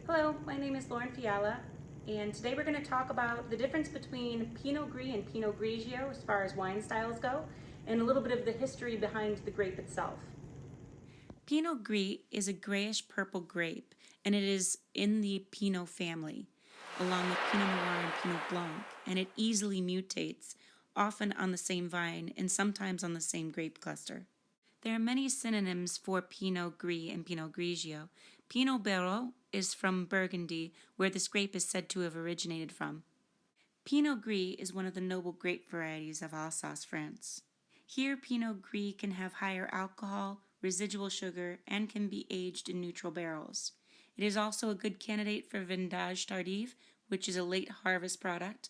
Hello, my name is Lauren Fiala, and today we're going to talk about the difference between Pinot Gris and Pinot Grigio as far as wine styles go, and a little bit of the history behind the grape itself. Pinot Gris is a grayish-purple grape, and it is in the Pinot family, along with Pinot Noir and Pinot Blanc, and it easily mutates, often on the same vine and sometimes on the same grape cluster. There are many synonyms for Pinot Gris and Pinot Grigio. Pinot Barreau is from Burgundy, where this grape is said to have originated from. Pinot Gris is one of the noble grape varieties of Alsace, France. Here, Pinot Gris can have higher alcohol, residual sugar, and can be aged in neutral barrels. It is also a good candidate for Vendange Tardive, which is a late harvest product,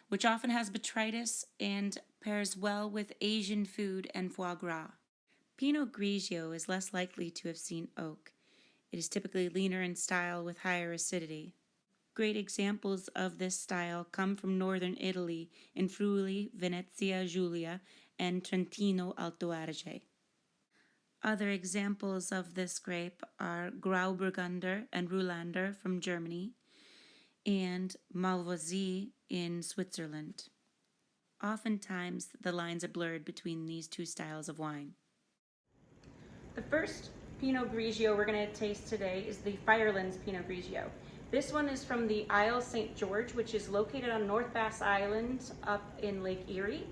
which often has botrytis and pairs well with Asian food and foie gras. Pinot Grigio is less likely to have seen oak. It is typically leaner in style with higher acidity. Great examples of this style come from northern Italy in Friuli, Venezia Giulia, and Trentino Alto Adige. Other examples of this grape are Grauburgunder and Rulander from Germany, and Malvoisie in Switzerland. Oftentimes, the lines are blurred between these two styles of wine. The first Pinot Grigio we're going to taste today is the Firelands Pinot Grigio. This one is from the Isle St. George, which is located on North Bass Island up in Lake Erie.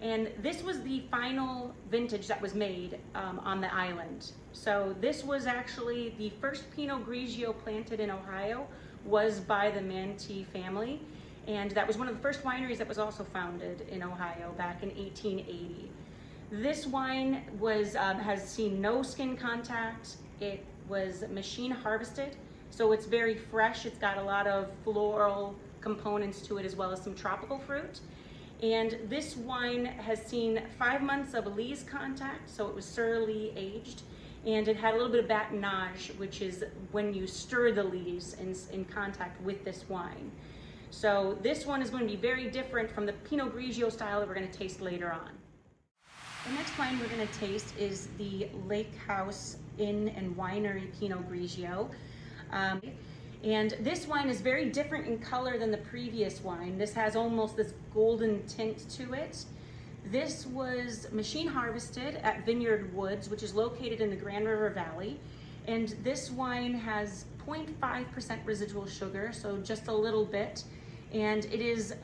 And this was the final vintage that was made on the island. So this was actually the first Pinot Grigio planted in Ohio was by the Manti family. And that was one of the first wineries that was also founded in Ohio back in 1880. This wine has seen no skin contact. It was machine harvested, so it's very fresh. It's got a lot of floral components to it as well as some tropical fruit. And this wine has seen 5 months of lees contact, so it was surly aged. And it had a little bit of batonnage, which is when you stir the lees in contact with this wine. So this one is going to be very different from the Pinot Grigio style that we're going to taste later on. The next wine we're going to taste is the Lake House Inn and Winery Pinot Grigio. And this wine is very different in color than the previous wine. This has almost this golden tint to it. This was machine harvested at Vineyard Woods, which is located in the Grand River Valley. And this wine has 0.5% residual sugar, so just a little bit. And it is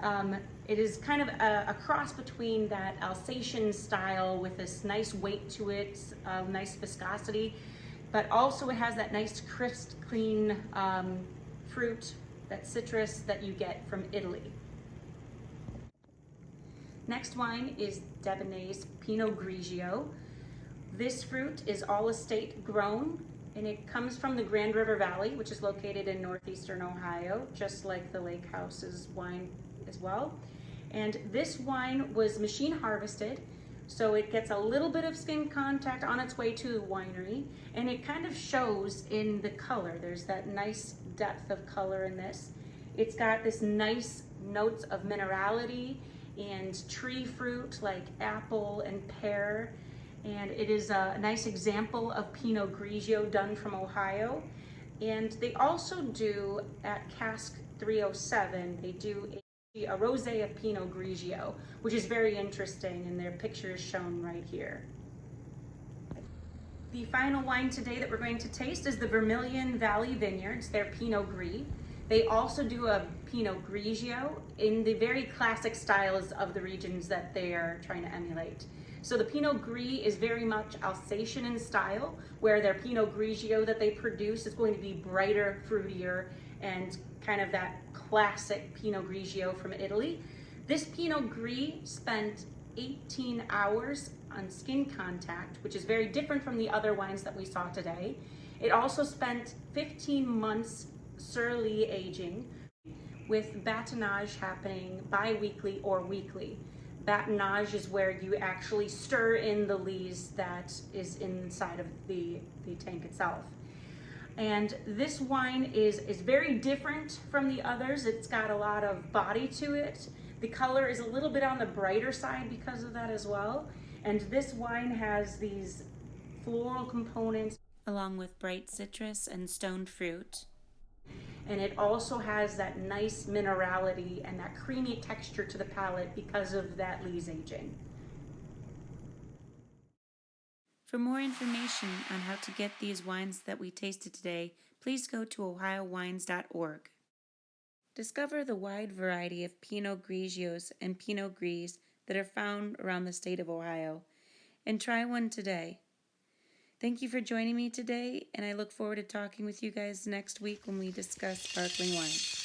kind of a cross between that Alsatian style with this nice weight to it, nice viscosity, but also it has that nice crisp, clean fruit, that citrus that you get from Italy. Next wine is Debonnaise Pinot Grigio. This fruit is all estate grown, and it comes from the Grand River Valley, which is located in northeastern Ohio, just like the Lake House's wine as well. And this wine was machine harvested, so it gets a little bit of skin contact on its way to the winery, and it kind of shows in the color. There's that nice depth of color in this. It's got this nice notes of minerality and tree fruit like apple and pear. And it is a nice example of Pinot Grigio done from Ohio. And they also do, at Cask 307, they do a rosé of Pinot Grigio, which is very interesting, and their picture is shown right here. The final wine today that we're going to taste is the Vermillion Valley Vineyards, their Pinot Gris. They also do a Pinot Grigio in the very classic styles of the regions that they are trying to emulate. So the Pinot Gris is very much Alsatian in style, where their Pinot Grigio that they produce is going to be brighter, fruitier, and kind of that classic Pinot Grigio from Italy. This Pinot Gris spent 18 hours on skin contact, which is very different from the other wines that we saw today. It also spent 15 months surly aging, with batonnage happening bi-weekly or weekly. Batonnage is where you actually stir in the lees that is inside of the tank itself. And this wine is very different from the others. It's got a lot of body to it. The color is a little bit on the brighter side because of that as well. And this wine has these floral components along with bright citrus and stoned fruit. and it also has that nice minerality and that creamy texture to the palate because of that lees aging. For more information on how to get these wines that we tasted today, please go to ohiowines.org. Discover the wide variety of Pinot Grigios and Pinot Gris that are found around the state of Ohio, and try one today. Thank you for joining me today, and I look forward to talking with you guys next week when we discuss sparkling wine.